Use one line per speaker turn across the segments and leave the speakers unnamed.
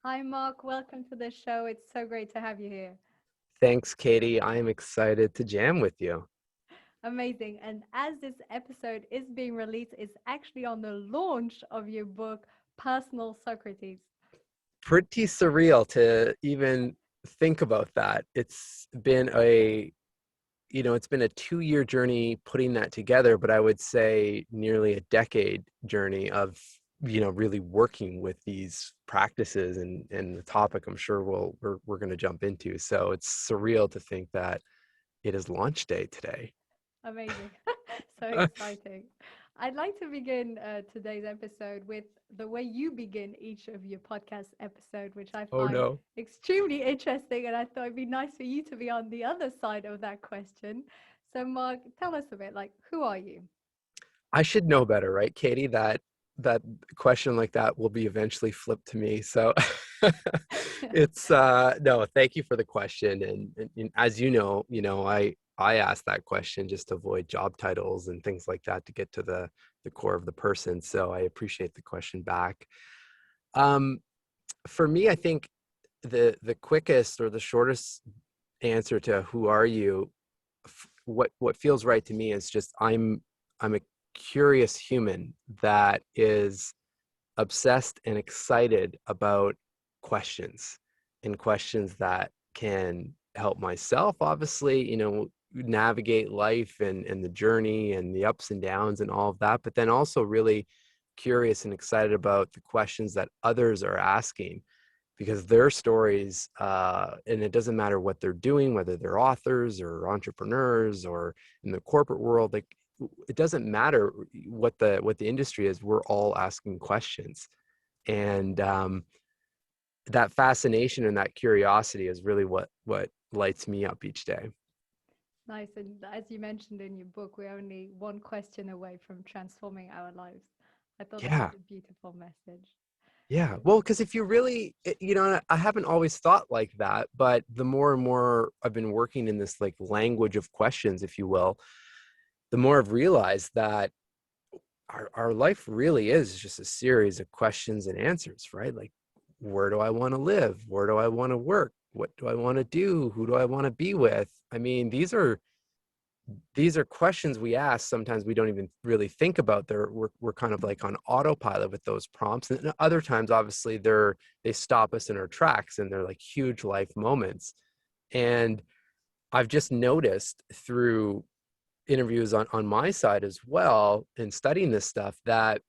Hi, Mark. Welcome to the show. It's so great to have you here.
Thanks, Katie. I am excited to jam with you.
Amazing. And as this episode is being released, it's actually on the launch of your book, Personal Socrates.
Pretty surreal to even think about that. It's been a 2-year journey putting that together, but I would say nearly a decade journey of, really working with these practices and the topic I'm sure we're going to jump into. So it's surreal to think that it is launch day today.
Amazing. So exciting. I'd like to begin today's episode with the way you begin each of your podcast episode, which I
Oh
find
no.
extremely interesting. And I thought it'd be nice for you to be on the other side of that question. So, Mark, tell us a bit like, who are you?
I should know better, right, Katie? That question like that will be eventually flipped to me. So it's no, thank you for the question. And as I ask that question just to avoid job titles and things like that to get to the core of the person. So I appreciate the question back. Um, for me, I think the quickest or the shortest answer to who are you, what feels right to me is just I'm a curious human that is obsessed and excited about questions and questions that can help myself, obviously, navigate life and the journey and the ups and downs and all of that, but then also really curious and excited about the questions that others are asking because their stories, and it doesn't matter what they're doing, whether they're authors or entrepreneurs or in the corporate world, like it doesn't matter what the industry is. We're all asking questions, and that fascination and that curiosity is really what lights me up each day.
Nice. And as you mentioned in your book, we're only one question away from transforming our lives. I thought that was
Yeah.
a beautiful message.
Yeah. Well, because if you really, I haven't always thought like that, but the more and more I've been working in this like language of questions, if you will, the more I've realized that our life really is just a series of questions and answers, right? Like, where do I want to live? Where do I want to work? What do I want to do? Who do I want to be with? I mean, these are questions we ask. Sometimes we don't even really think about. We're kind of like on autopilot with those prompts, and other times, obviously, they stop us in our tracks, and they're like huge life moments. And I've just noticed through interviews on my side as well and studying this stuff that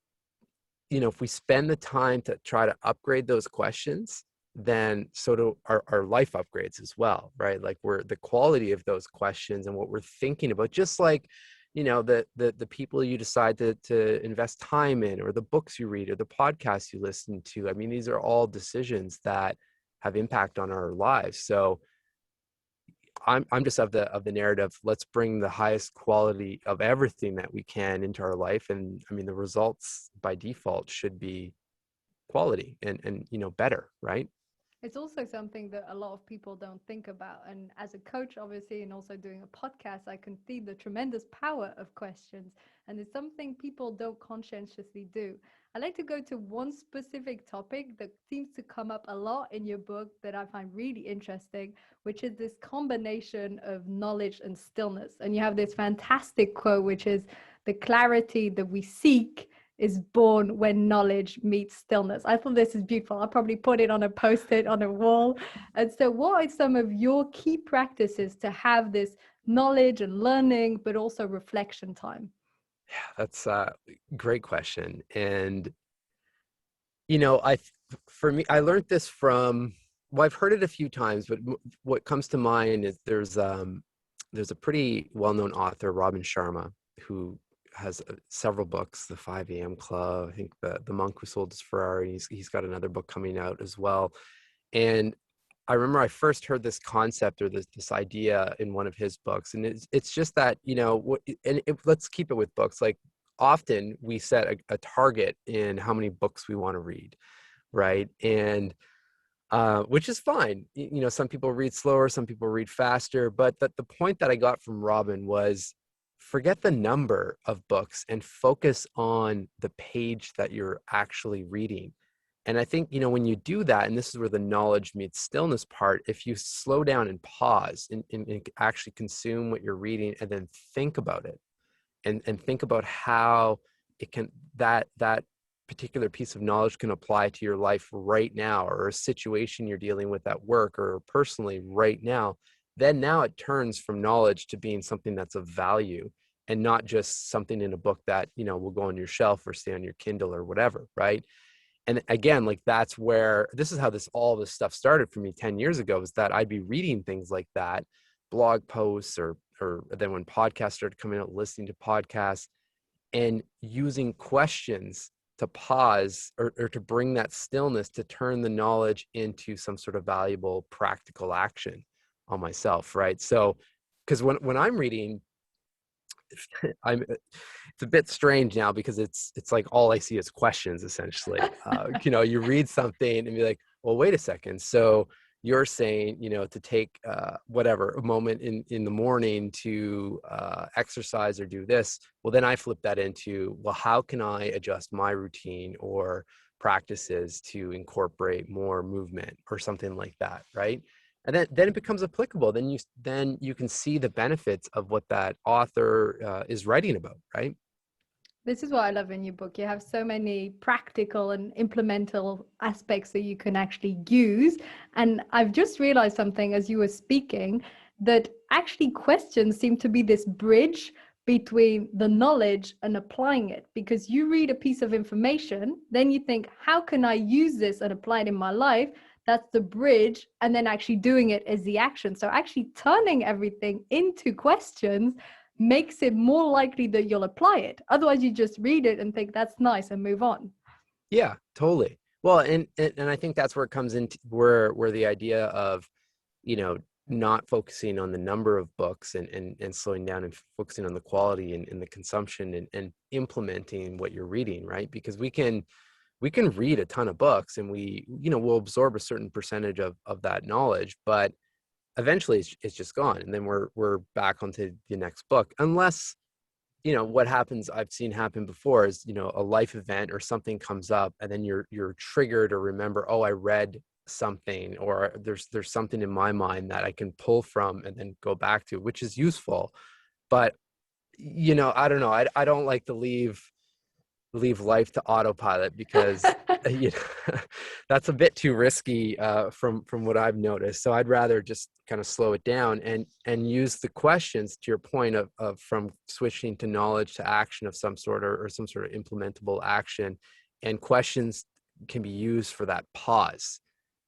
if we spend the time to try to upgrade those questions, then so do our life upgrades as well, right? Like we're the quality of those questions and what we're thinking about, just like the people you decide to invest time in, or the books you read, or the podcasts you listen to. I mean, these are all decisions that have impact on our lives. So I'm just of the narrative. Let's bring the highest quality of everything that we can into our life, and I mean the results by default should be quality and better, right?
It's also something that a lot of people don't think about. And as a coach, obviously, and also doing a podcast, I can see the tremendous power of questions. And it's something people don't conscientiously do. I like to go to one specific topic that seems to come up a lot in your book that I find really interesting, which is this combination of knowledge and stillness. And you have this fantastic quote, which is the clarity that we seek is born when knowledge meets stillness. I thought this is beautiful. I'll probably put it on a post-it on a wall. And so what are some of your key practices to have this knowledge and learning, but also reflection time?
Yeah, that's a great question. And you know, I for me, I learned this from, well, I've heard it a few times, but what comes to mind is there's a pretty well-known author, Robin Sharma, who has several books, The 5 a.m. Club, I think the Monk Who Sold His Ferrari. He's got another book coming out as well. And I remember I first heard this concept or this idea in one of his books, and it's just that let's keep it with books. Like often we set a target in how many books we want to read, right? And which is fine. Some people read slower, some people read faster, but the point that I got from Robin was forget the number of books and focus on the page that you're actually reading. And I think, when you do that, and this is where the knowledge meets stillness part, if you slow down and pause and actually consume what you're reading and then think about it, and think about how it can, that particular piece of knowledge can apply to your life right now, or a situation you're dealing with at work or personally right now, then now it turns from knowledge to being something that's of value, and not just something in a book that, will go on your shelf or stay on your Kindle or whatever, right? And again, like, that's where, this is how all this stuff started for me 10 years ago, is that I'd be reading things like that, blog posts, or then when podcasts started coming out, listening to podcasts and using questions to pause, or to bring that stillness, to turn the knowledge into some sort of valuable practical action on myself, right? So, because when I'm reading, it's a bit strange now, because it's like all I see is questions, essentially. You read something and be like, well, wait a second. So you're saying, to take whatever, a moment in the morning to exercise or do this. Well, then I flip that into, well, how can I adjust my routine or practices to incorporate more movement or something like that, right? And then it becomes applicable. Then you can see the benefits of what that author is writing about, right?
This is what I love in your book. You have so many practical and implementable aspects that you can actually use. And I've just realized something as you were speaking, that actually questions seem to be this bridge between the knowledge and applying it. Because you read a piece of information, then you think, how can I use this and apply it in my life? That's the bridge. And then actually doing it is the action. So actually turning everything into questions makes it more likely that you'll apply it. Otherwise, you just read it and think that's nice and move on.
Yeah, totally. Well, and I think that's where it comes into where the idea of, not focusing on the number of books, and slowing down and focusing on the quality and the consumption, and implementing what you're reading, right? Because we can read a ton of books, and we'll absorb a certain percentage of that knowledge, but eventually it's just gone, and then we're back onto the next book, unless, what happens, I've seen happen before, is, a life event or something comes up, and then you're triggered, or remember, oh, I read something, or there's something in my mind that I can pull from and then go back to, which is useful. But I don't know, I don't like to leave life to autopilot, because that's a bit too risky, from what I've noticed. So I'd rather just kind of slow it down and use the questions, to your point of from switching to knowledge to action of some sort, or some sort of implementable action. And questions can be used for that pause.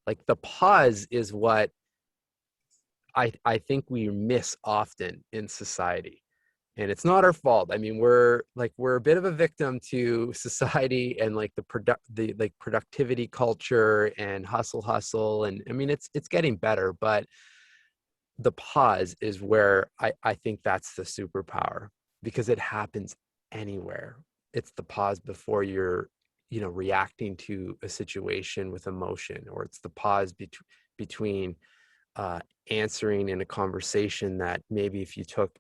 Like, the pause is what I think we miss often in society. And it's not our fault. I mean, we're a bit of a victim to society, and like the productivity culture and hustle. And I mean, it's getting better, but the pause is where I think that's the superpower, because it happens anywhere. It's the pause before you're, reacting to a situation with emotion, or it's the pause between answering in a conversation that maybe, if you took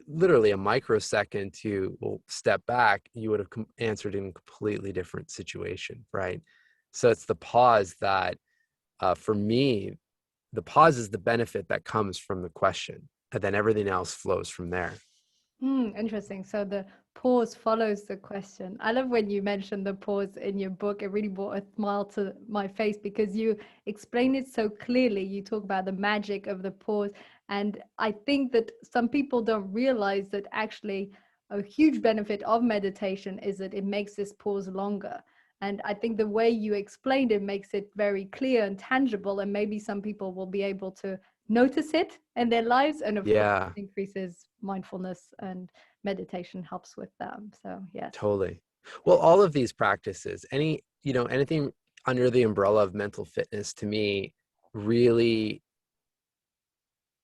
literally a microsecond to step back, you would have answered in a completely different situation, right? So it's the pause that, for me, the pause is the benefit that comes from the question, and then everything else flows from there.
Interesting. So the pause follows the question. I love when you mentioned the pause in your book. It really brought a smile to my face, because you explain it so clearly. You talk about the magic of the pause. And I think that some people don't realize that actually a huge benefit of meditation is that it makes this pause longer. And I think the way you explained it makes it very clear and tangible. And maybe some people will be able to notice it in their lives. And of course,
Yeah,
increases mindfulness, and meditation helps with them. So yes.
totally. Well, all of these practices, anything under the umbrella of mental fitness, to me, really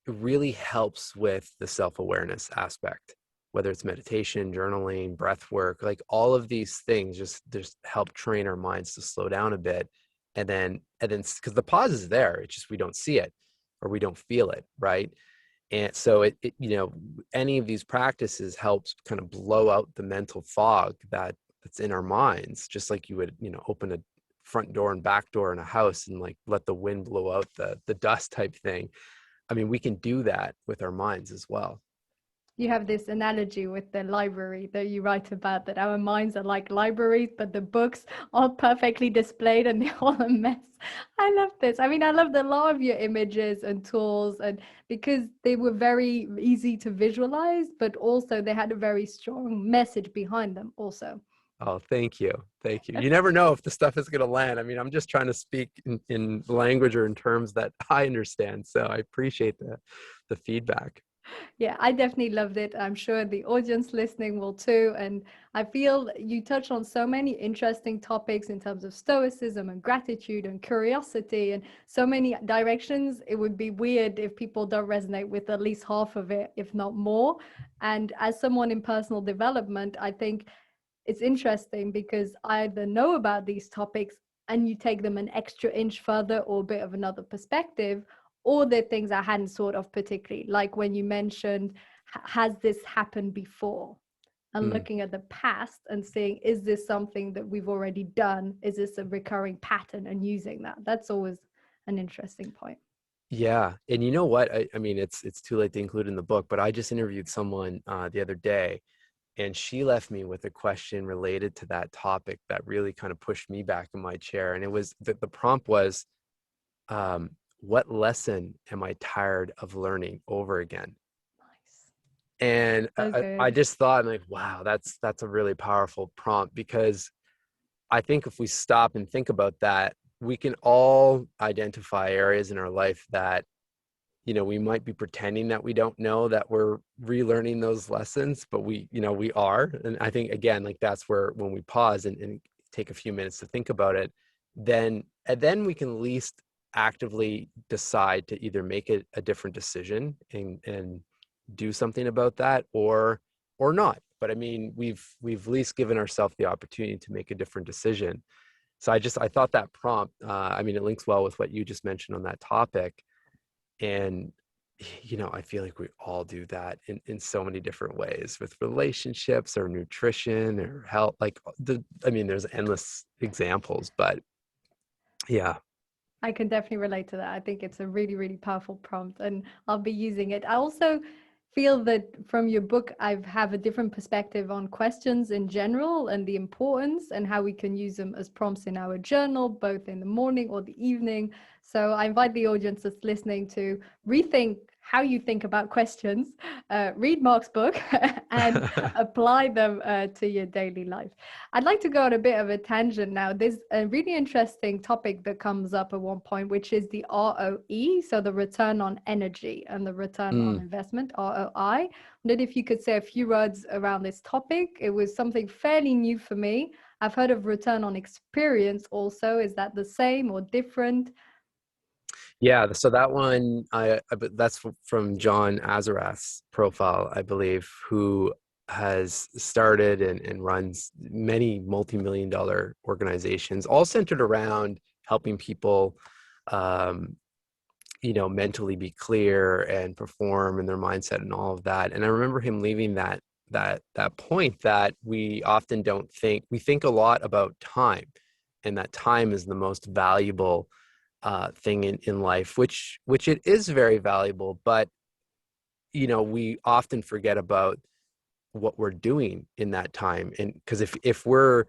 really helps with the self-awareness aspect, whether it's meditation, journaling, breath work, like all of these things just help train our minds to slow down a bit. And then because the pause is there, it's just we don't see it, or we don't feel it, right? And so any of these practices helps kind of blow out the mental fog that's in our minds, just like you would, open a front door and back door in a house and like let the wind blow out the dust type thing. I mean, we can do that with our minds as well.
You have this analogy with the library that you write about, that our minds are like libraries, but the books are perfectly displayed and they're all a mess. I love this. I mean, I loved a lot of your images and tools, and because they were very easy to visualize, but also they had a very strong message behind them also.
Oh, thank you. Thank you. You never know if the stuff is going to land. I mean, I'm just trying to speak in language or in terms that I understand. So I appreciate the feedback.
Yeah, I definitely loved it. I'm sure the audience listening will too. And I feel you touch on so many interesting topics in terms of stoicism and gratitude and curiosity and so many directions. It would be weird if people don't resonate with at least half of it, if not more. And as someone in personal development, I think it's interesting because I either know about these topics and you take them an extra inch further or a bit of another perspective, or they're things I hadn't thought of particularly, like when you mentioned, has this happened before? And
Mm.
looking at the past and saying, is this something that we've already done? Is this a recurring pattern? And using that. That's always an interesting point.
Yeah. And you know what? I mean, it's too late to include in the book, but I just interviewed someone the other day, and she left me with a question related to that topic that really kind of pushed me back in my chair. And it was the prompt was, what lesson am I tired of learning over again?
Nice.
And
So
I
good.
just thought, like, wow, that's a really powerful prompt, because I think if we stop and think about that, we can all identify areas in our life that, we might be pretending that we don't know that we're relearning those lessons, but we are. And I think, again, like that's where when we pause and take a few minutes to think about it, then we can at least actively decide to either make a different decision and do something about that, or not. But I mean, we've at least given ourselves the opportunity to make a different decision. So I thought that prompt, I mean, it links well with what you just mentioned on that topic. And, I feel like we all do that in so many different ways, with relationships or nutrition or health. Like I mean, there's endless examples, but yeah.
I can definitely relate to that. I think it's a really, really powerful prompt and I'll be using it. I also feel that from your book, I have a different perspective on questions in general and the importance and how we can use them as prompts in our journal, both in the morning or the evening. So I invite the audience that's listening to rethink how you think about questions, read Mark's book and apply them to your daily life. I'd like to go on a bit of a tangent now. There's a really interesting topic that comes up at one point, which is the ROE, so the return on energy and the return on
Mm.
investment, ROI. I wondered if you could say a few words around this topic. It was something fairly new for me. I've heard of return on experience also. Is that the same or different?
Yeah, so that one, that's from John Azarath's profile, I believe, who has started and runs many multi-million dollar organizations, all centered around helping people, um, mentally be clear and perform in their mindset and all of that. And I remember him leaving that point that we often don't think. We think a lot about time, and that time is the most valuable thing in life, which it is very valuable, but we often forget about what we're doing in that time. And because if we're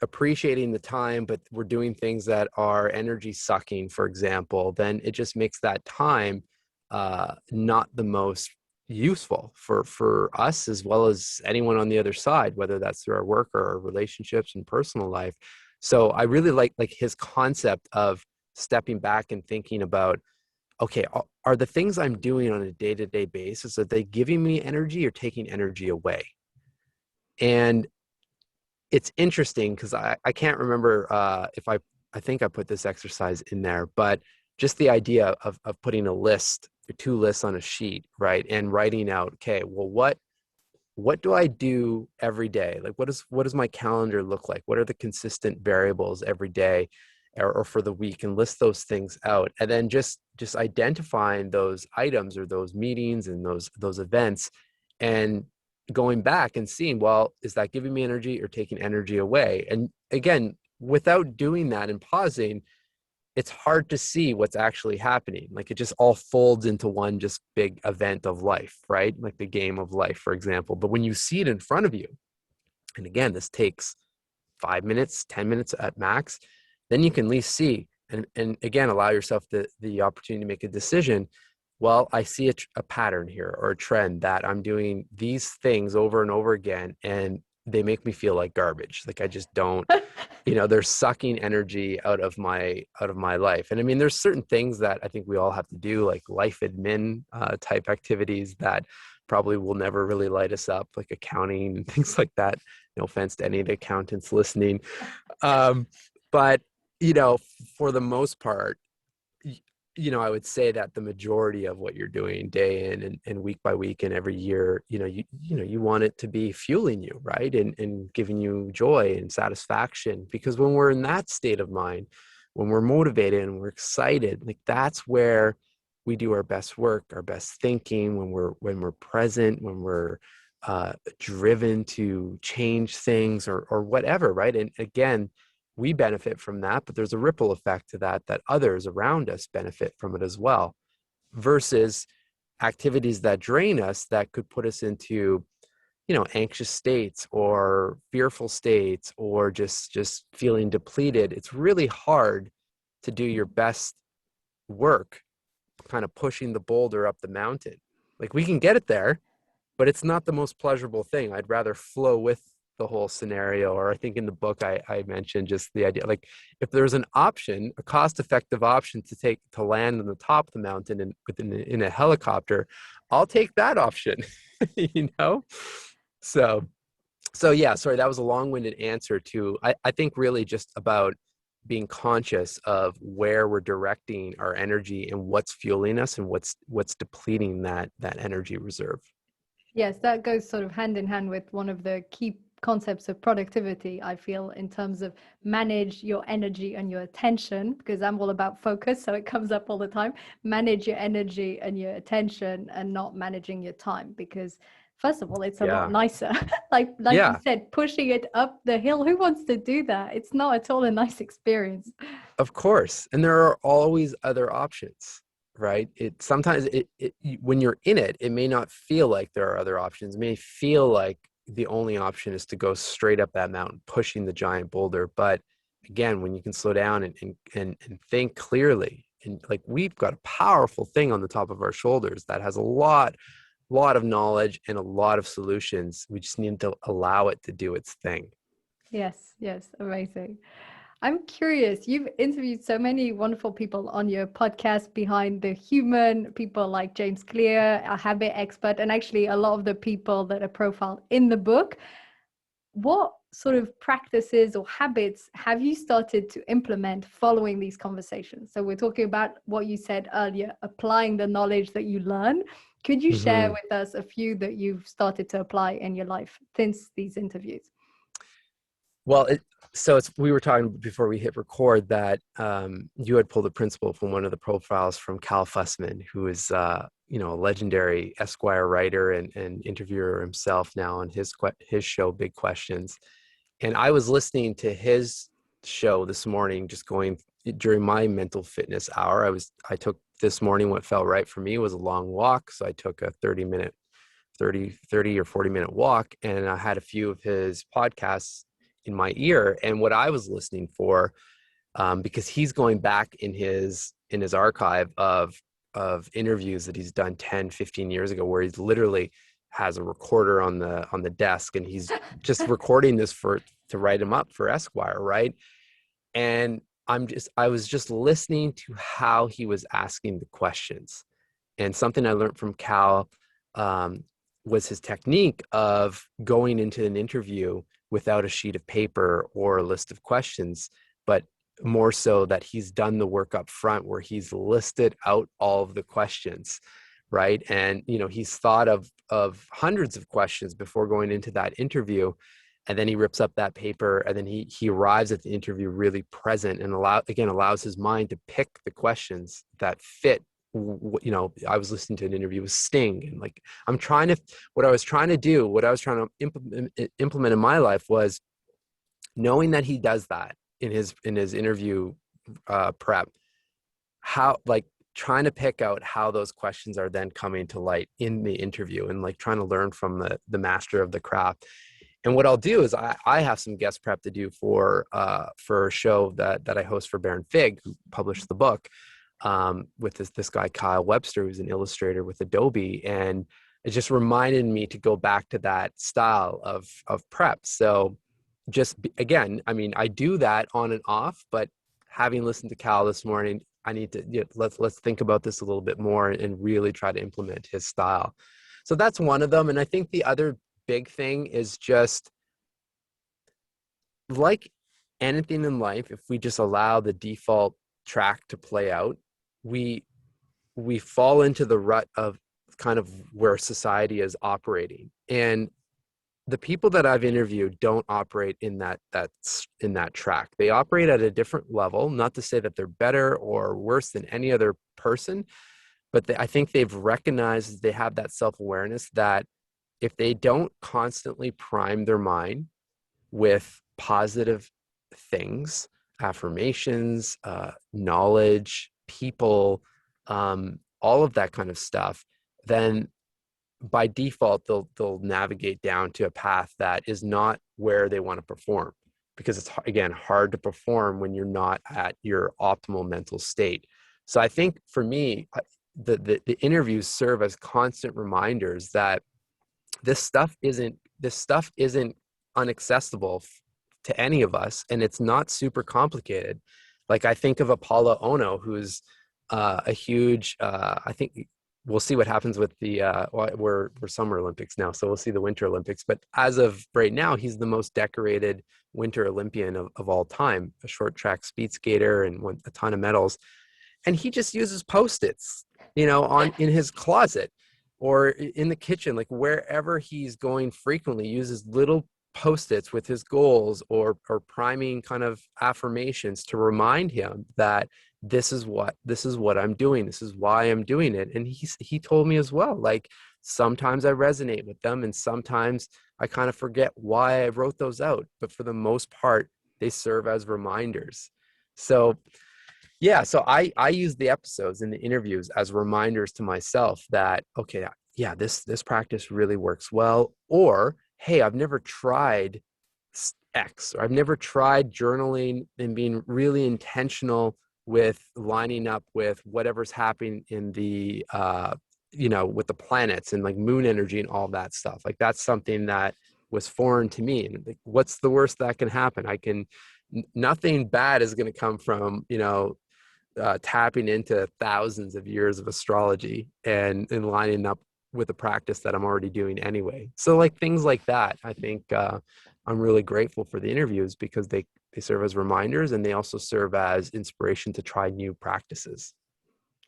appreciating the time, but we're doing things that are energy sucking, for example, then it just makes that time not the most useful for us, as well as anyone on the other side, whether that's through our work or our relationships and personal life. So I really like his concept of stepping back and thinking about, okay, are the things I'm doing on a day-to-day basis, are they giving me energy or taking energy away? And it's interesting because I can't remember if I think I put this exercise in there, but just the idea of putting a list or two lists on a sheet, right? And writing out, okay, well, what do I do every day? Like, what does my calendar look like? What are the consistent variables every day or for the week, and list those things out. And then just identifying those items or those meetings and those events, and going back and seeing, well, is that giving me energy or taking energy away? And again, without doing that and pausing, it's hard to see what's actually happening. Like it just all folds into one just big event of life, right? Like the game of life, for example. But when you see it in front of you, and again, this takes 5 minutes, 10 minutes at max, then you can at least see and again, allow yourself the opportunity to make a decision. Well, I see a pattern here or a trend that I'm doing these things over and over again, and they make me feel like garbage. Like I just don't, they're sucking energy out of my life. And I mean, there's certain things that I think we all have to do, like life admin type activities that probably will never really light us up, like accounting and things like that. No offense to any of the accountants listening. Um, but, for the most part, I would say that the majority of what you're doing day in and week by week and every year, you want it to be fueling you, right? And giving you joy and satisfaction. Because when we're in that state of mind, when we're motivated and we're excited, like that's where we do our best work, our best thinking, when we're present, when we're driven to change things or whatever, right? And again, we benefit from that, but there's a ripple effect to that others around us benefit from it as well, versus activities that drain us that could put us into anxious states or fearful states or just feeling depleted. It's really hard to do your best work kind of pushing the boulder up the mountain. Like we can get it there, but it's not the most pleasurable thing. I'd rather flow with the whole scenario. Or I think in the book I mentioned just the idea, like if there's an option, a cost-effective option to land on the top of the mountain and in a helicopter, I'll take that option. you know so yeah, sorry, that was a long-winded answer to I think really just about being conscious of where we're directing our energy and what's fueling us and what's depleting that energy reserve.
Yes, that goes sort of hand in hand with one of the key concepts of productivity, I feel, in terms of manage your energy and your attention, because I'm all about focus, so it comes up all the time. Manage your energy and your attention and not managing your time, because first of all, it's a lot
Yeah.
nicer. like you
Yeah,
said, pushing it up the hill. Who wants to do that? It's not at all a nice experience.
of course. And there are always other options, right? It sometimes when you're in it, it may not feel like there are other options. It may feel like the only option is to go straight up that mountain, pushing the giant boulder. But again, when you can slow down and think clearly, and like we've got a powerful thing on the top of our shoulders that has a lot of knowledge and a lot of solutions. We just need to allow it to do its thing.
Yes, yes, amazing. I'm curious, you've interviewed so many wonderful people on your podcast, Behind the Human, people like James Clear, a habit expert, and actually a lot of the people that are profiled in the book. What sort of practices or habits have you started to implement following these conversations? So we're talking about what you said earlier, applying the knowledge that you learn. Could you share
Mhm.
with us a few that you've started to apply in your life since these interviews?
Well, we were talking before we hit record that you had pulled a principle from one of the profiles from Cal Fussman, who is a legendary Esquire writer and interviewer himself now on his show Big Questions. And I was listening to his show this morning, just going during my mental fitness hour. I took this morning, what felt right for me was a long walk, so I took a 30 or 40-minute walk, and I had a few of his podcasts in my ear. And what I was listening for, because he's going back in his archive of interviews that he's done 10, 15 years ago, where he's literally has a recorder on the desk, and he's just recording this to write him up for Esquire, right? And I was just listening to how he was asking the questions. And something I learned from Cal was his technique of going into an interview without a sheet of paper or a list of questions, but more so that he's done the work up front where he's listed out all of the questions, right? And he's thought of hundreds of questions before going into that interview, and then he rips up that paper, and then he arrives at the interview really present and allows his mind to pick the questions that fit. I was listening to an interview with Sting, and like what I was trying to implement in my life was knowing that he does that, in his interview prep, how like trying to pick out how those questions are then coming to light in the interview, and like trying to learn from the master of the craft. And what I'll do is I have some guest prep to do for a show that I host for Baron Fig, who published the book, with this guy Kyle Webster, who's an illustrator with Adobe, and it just reminded me to go back to that style of prep. So again, I mean, I do that on and off, but having listened to Cal this morning, I need to, let's think about this a little bit more and really try to implement his style. So that's one of them. And I think the other big thing is just, like anything in life, if we just allow the default track to play out, we fall into the rut of kind of where society is operating. And the people that I've interviewed don't operate in that track. They operate at a different level, not to say that they're better or worse than any other person, but I think they've recognized, they have that self-awareness that if they don't constantly prime their mind with positive things, affirmations, knowledge, people, all of that kind of stuff, then by default, they'll navigate down to a path that is not where they want to perform, because it's, again, hard to perform when you're not at your optimal mental state. So I think for me, the interviews serve as constant reminders that this stuff isn't unaccessible to any of us, and it's not super complicated. Like, I think of Apollo Ono, who's a huge, I think we'll see what happens with the we're Summer Olympics now, so we'll see the Winter Olympics, but as of right now, he's the most decorated Winter Olympian of all time, a short track speed skater and won a ton of medals. And he just uses Post-its, in his closet or in the kitchen, like wherever he's going frequently, uses little Post-its with his goals or priming kind of affirmations to remind him that this is what I'm doing. This is why I'm doing it. And he told me as well, like, sometimes I resonate with them and sometimes I kind of forget why I wrote those out. But for the most part, they serve as reminders. So yeah, so I use the episodes and the interviews as reminders to myself that, okay, yeah, this practice really works well. Or, hey, I've never tried X, or I've never tried journaling and being really intentional with lining up with whatever's happening in the, with the planets and like moon energy and all that stuff. Like, that's something that was foreign to me. And like, what's the worst that can happen? Nothing bad is going to come from, tapping into thousands of years of astrology and lining up with a practice that I'm already doing anyway. So like things like that, I think I'm really grateful for the interviews, because they serve as reminders, and they also serve as inspiration to try new practices.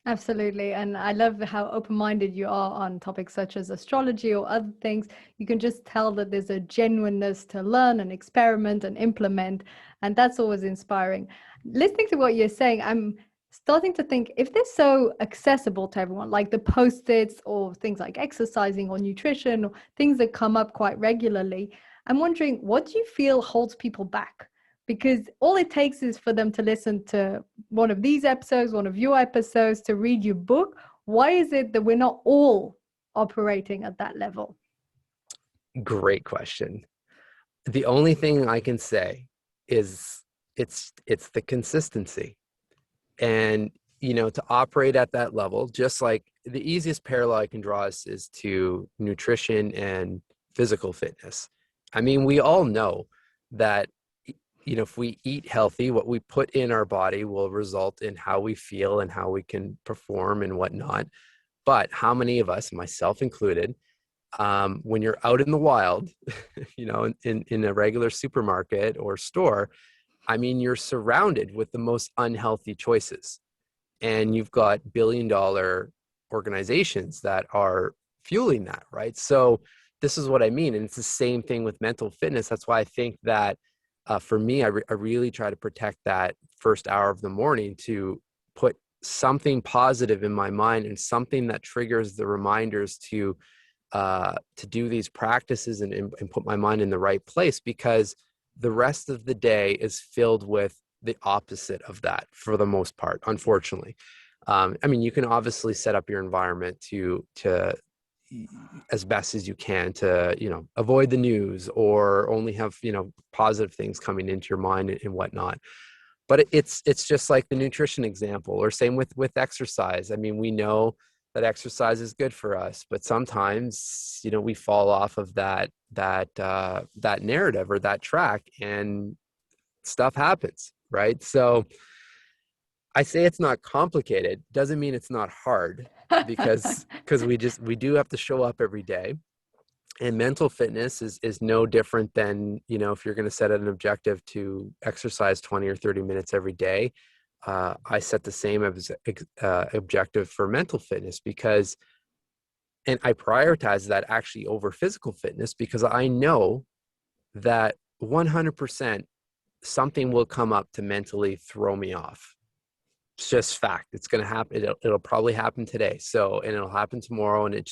Absolutely. And I love how open-minded you are on topics such as astrology or other things. You can just tell that there's a genuineness to learn and experiment and implement. And that's always inspiring. Listening to what you're saying, I'm starting to think, if they're so accessible to everyone, like the Post-its or things like exercising or nutrition, or things that come up quite regularly, I'm wondering, what do you feel holds people back? Because all it takes is for them to listen to one of these episodes, one of your episodes, to read your book. Why is it that we're not all operating at that level?
Great question. The only thing I can say is it's the consistency. And, to operate at that level, just like the easiest parallel I can draw is to nutrition and physical fitness. I mean, we all know that, if we eat healthy, what we put in our body will result in how we feel and how we can perform and whatnot. But how many of us, myself included, when you're out in the wild, in a regular supermarket or store, I mean, you're surrounded with the most unhealthy choices, and you've got billion-dollar organizations that are fueling that, right? So this is what I mean. And it's the same thing with mental fitness. That's why I think that for me, I really try to protect that first hour of the morning to put something positive in my mind and something that triggers the reminders to do these practices and put my mind in the right place. Because the rest of the day is filled with the opposite of that for the most part, unfortunately. I mean, you can obviously set up your environment to as best as you can to, avoid the news or only have, positive things coming into your mind and whatnot. But it's just like the nutrition example, or same with exercise. I mean, we know that exercise is good for us, but sometimes, we fall off of that narrative or that track, and stuff happens, right? So I say it's not complicated, doesn't mean it's not hard, because we do have to show up every day. And mental fitness is no different than, if you're going to set an objective to exercise 20 or 30 minutes every day. I set the same objective for mental fitness, and I prioritize that actually over physical fitness, because I know that 100% something will come up to mentally throw me off. It's just fact. It's going to happen. It'll probably happen today. And it'll happen tomorrow. And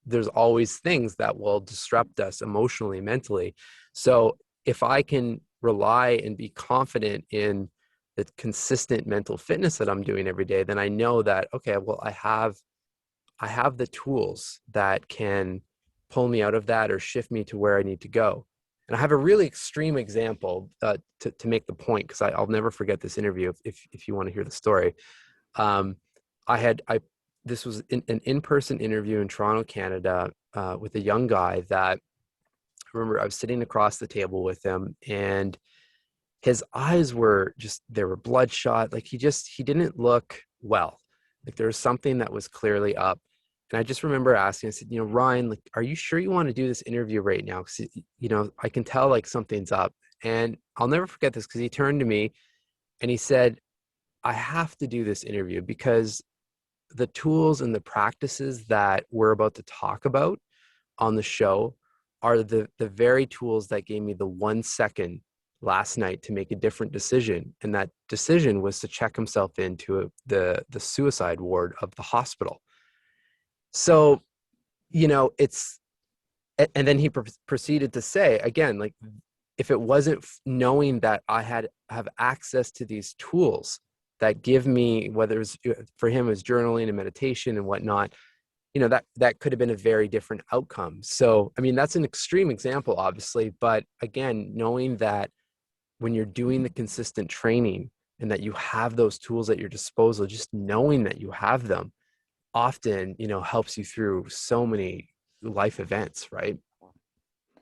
there's always things that will disrupt us emotionally, mentally. So if I can rely and be confident in the consistent mental fitness that I'm doing every day, then I know that, okay, well, I have the tools that can pull me out of that or shift me to where I need to go. And I have a really extreme example to make the point, because I'll never forget this interview if you want to hear the story. Um, this was an in-person interview in Toronto, Canada, with a young guy that I remember I was sitting across the table with him, and his eyes were they were bloodshot. Like he didn't look well. Like there was something that was clearly up. And I just remember asking, I said, Ryan, like, are you sure you want to do this interview right now? Because, I can tell like something's up. And I'll never forget this, because he turned to me and he said, I have to do this interview because the tools and the practices that we're about to talk about on the show are the very tools that gave me the 1 second last night to make a different decision. And that decision was to check himself into the suicide ward of the hospital. So, and then he proceeded to say again, like, if it wasn't knowing that I have access to these tools that give me, whether it's for him as journaling and meditation and whatnot, that could have been a very different outcome. So, I mean, that's an extreme example, obviously, but again, knowing that when you're doing the consistent training and that you have those tools at your disposal, just knowing that you have them often, helps you through so many life events, right?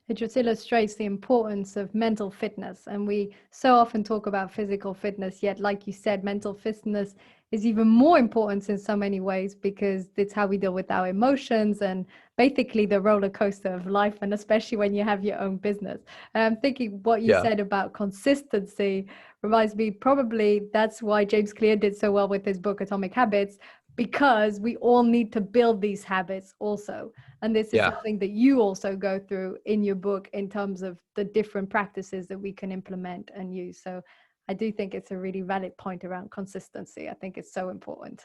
It just illustrates the importance of mental fitness. And we so often talk about physical fitness, yet, like you said, mental fitness is even more important in so many ways, because it's how we deal with our emotions and basically the roller coaster of life, and especially when you have your own business. And I'm thinking what you
Yeah.
said about consistency reminds me, probably that's why James Clear did so well with his book Atomic Habits, because we all need to build these habits also. And this is something that you also go through in your book in terms of the different practices that we can implement and use. So I do think it's a really valid point around consistency. I think it's so important.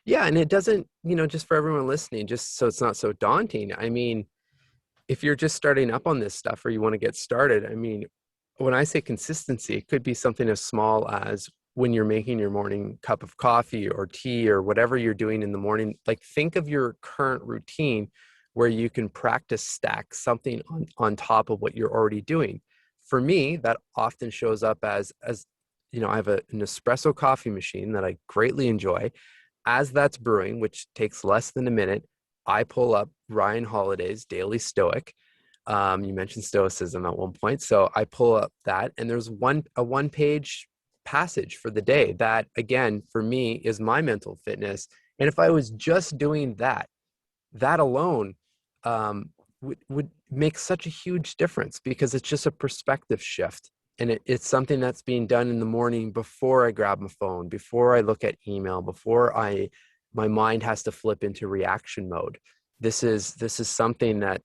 Yeah. And it doesn't, just for everyone listening, just so it's not so daunting. I mean, if you're just starting up on this stuff or you want to get started, I mean, when I say consistency, it could be something as small as when you're making your morning cup of coffee or tea or whatever you're doing in the morning. Like, think of your current routine where you can practice stack something on top of what you're already doing. For me, that often shows up as I have an espresso coffee machine that I greatly enjoy. As that's brewing, which takes less than a minute, I pull up Ryan Holiday's Daily Stoic. You mentioned Stoicism at one point. So I pull up that, and there's a one-page passage for the day that, again, for me, is my mental fitness. And if I was just doing that alone would make such a huge difference, because it's just a perspective shift. And it's something that's being done in the morning before I grab my phone, before I look at email, before my mind has to flip into reaction mode. This is something that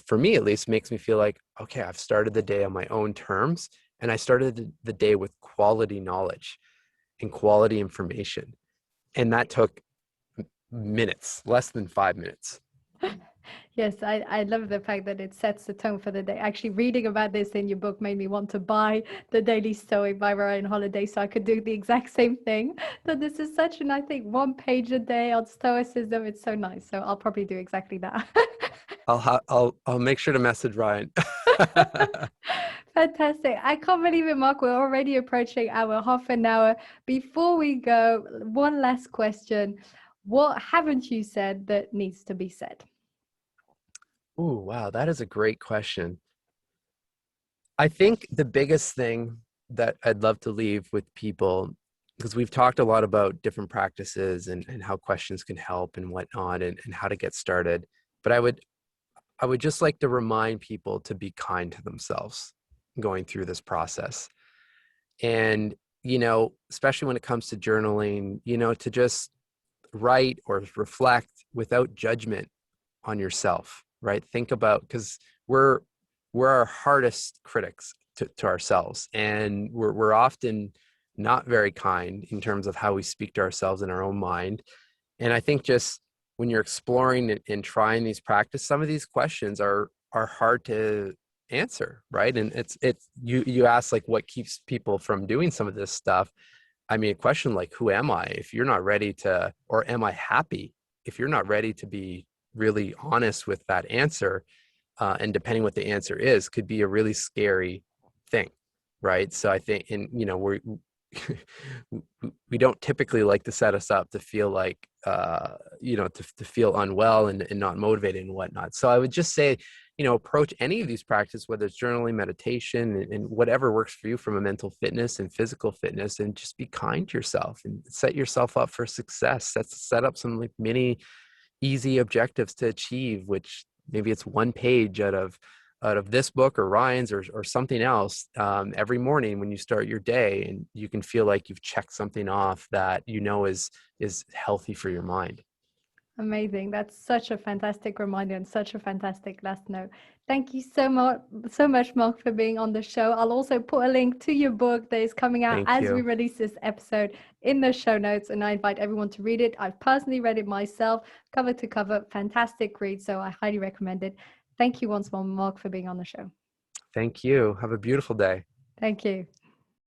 for me at least, makes me feel like, okay, I've started the day on my own terms, and I started the day with quality knowledge and quality information. And that took minutes, less than 5 minutes.
Yes, I love the fact that it sets the tone for the day. Actually, reading about this in your book made me want to buy the Daily Stoic by Ryan Holiday so I could do the exact same thing. So this is such an, I think, 1 page a day on Stoicism. It's so nice. So I'll probably do exactly that.
I'll make sure to message Ryan.
Fantastic. I can't believe it, Mark. We're already approaching our half an hour. Before we go, one last question. What haven't you said that needs to be said?
Ooh, wow, that is a great question. I think the biggest thing that I'd love to leave with people, because we've talked a lot about different practices and how questions can help and whatnot and how to get started. But I would just like to remind people to be kind to themselves going through this process. And, especially when it comes to journaling, to just write or reflect without judgment on yourself, right? Think about, because we're our hardest critics to ourselves, and we're often not very kind in terms of how we speak to ourselves in our own mind. And I think just when you're exploring and trying these practice, some of these questions are hard to answer, right? And it's you ask like what keeps people from doing some of this stuff. I mean, a question like, who am I? If you're not ready to, or am I happy? If you're not ready to be really honest with that answer, and depending what the answer is, could be a really scary thing, right? So I think, and we don't typically like to set us up to feel like, to feel unwell and not motivated and whatnot. So I would just say, approach any of these practices, whether it's journaling, meditation, and whatever works for you from a mental fitness and physical fitness, and just be kind to yourself and set yourself up for success. Set up some like mini easy objectives to achieve, which maybe it's 1 page out of this book or Ryan's or something else, every morning when you start your day, and you can feel like you've checked something off that is healthy for your mind.
Amazing. That's such a fantastic reminder and such a fantastic last note. Thank you so much, Mark, for being on the show. I'll also put a link to your book that is coming out
Thank
as we
you.
release this episode in the show notes, and I invite everyone to read it. I've personally read it myself, cover to cover. Fantastic read, so I highly recommend it. Thank you once more, Mark, for being on the show.
Thank you. Have a beautiful day.
Thank you.